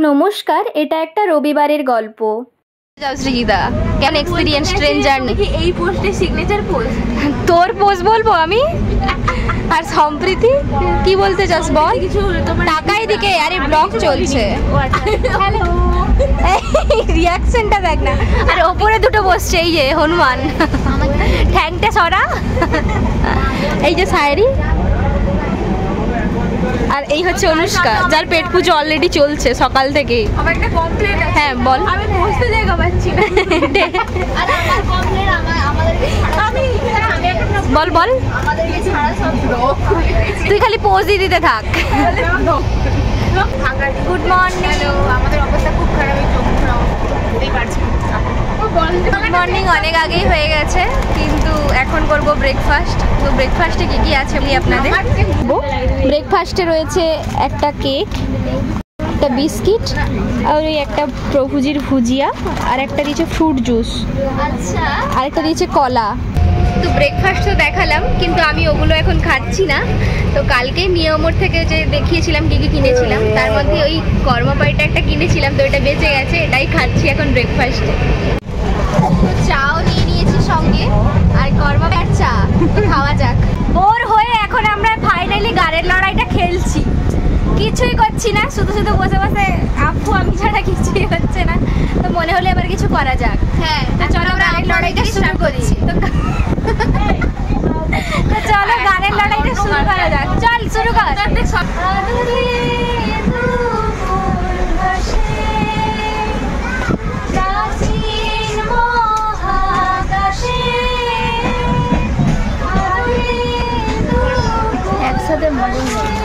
নমস্কার, এটা একটা রবিবারের গল্প। যাও সৃজিতা, কেমন এক্সপেরিয়েন্স ট্রেন জার্নি? এই পোস্টে সিগনেচার পোস্ট, তোর পোস্ট বলবো আমি? আর সম্প্রীতি কি বলতে চাস বল? কিছু টাকাই দিকে, আরে ব্লগ চলছে। হ্যালো, রিয়াকশনটা দেখ না। আর ওপরে দুটো বসছে, এই যে হনুমান, ঠ্যাংটা সরা, এই যে সায়রি, আর এই হচ্ছে অনুষ্কা, যার পেট পুজো অলরেডি চলছে সকাল থেকেই। আমার একটা কমপ্লেন আছে। হ্যাঁ বল। আমি বসতে জায়গা পাচ্ছি না। আরে আমার কমপ্লেন, আমাদেরকে আমি বল বল, আমাদেরকে ছাড়া সব ব্লক হয়ে গেছে। তুই খালি পোজই দিতে থাক। Good morning. আমাদের অবস্থা খুব খারাপ, এই চোখ বুঝতেই পারছি। গুড মর্নিং অনেক আগেই হয়ে গেছে, কিন্তু এখন করব ব্রেকফাস্ট। তো ব্রেকফাস্টে কি কি আছে আমি আপনাদের ব্রেকফাস্টে রয়েছে একটা কেক, একটা বিস্কিট, আর ওই একটা প্রভুজির ভুজিয়া, আর একটা দিয়েছে ফ্রুট জুস, আচ্ছা, আর একটা দিয়েছে কলা। তো ব্রেকফাস্ট তো দেখালাম, কিন্তু আমি ওগুলো এখন খাচ্ছি না। তো কালকে নিয়মোর থেকে যে দেখিয়েছিলাম কি কি কিনেছিলাম, তার মধ্যে ওই কর্মপাইটা একটা কিনেছিলাম, তো এটা বেঁচে গেছে, এটাই খাচ্ছি এখন ব্রেকফাস্টে। তো চাও নিয়ে নিয়েছি সঙ্গে, আর কর্মপাই চা, তো খাওয়া যাক। বোর হয়ে এখন আমরা ফাইনালি গাড়ির লড়াইটা খেলছি। কিছুই করছি না, শুধু শুধু বসে বসে আপু আমি ছাড়া কিছুই হচ্ছে না। তো মনে হলে এবার কিছু করা যাক। হ্যাঁ, তো চলো গানের লড়াইটা শুরু করছি। তো চলো গানের লড়াইটা শুরু করা যাক। চল শুরু কর। একসাথে মজা নেই।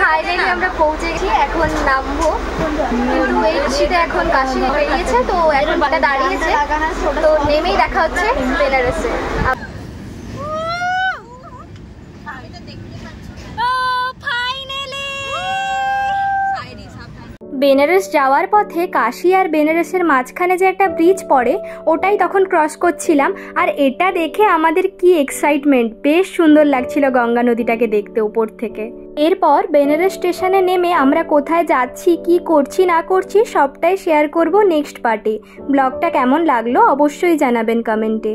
ফাইনালি আমরা পৌঁছে গেছি, এখন নামবো। কিন্তু এই শীতে এখন কাশি বেরিয়েছে, তো এখন বাটা দাঁড়িয়েছে, তো নেমেই দেখা হচ্ছে বেনারসে। বেনারস যাওয়ার পথে কাশি আর বেনারসের মাঝখানে যে একটা ব্রিজ পড়ে, ওটাই তখন ক্রস করছিলাম। আর এটা দেখে আমাদের কি এক্সাইটমেন্ট, বেশ সুন্দর লাগছিল গঙ্গা নদীটাকে দেখতে উপর থেকে। এরপর বেনারস স্টেশনে নেমে আমরা কোথায় যাচ্ছি, কি করছি না করছি সবটাই শেয়ার করব নেক্সট পার্টে। ব্লগটা কেমন লাগলো অবশ্যই জানাবেন কমেন্টে।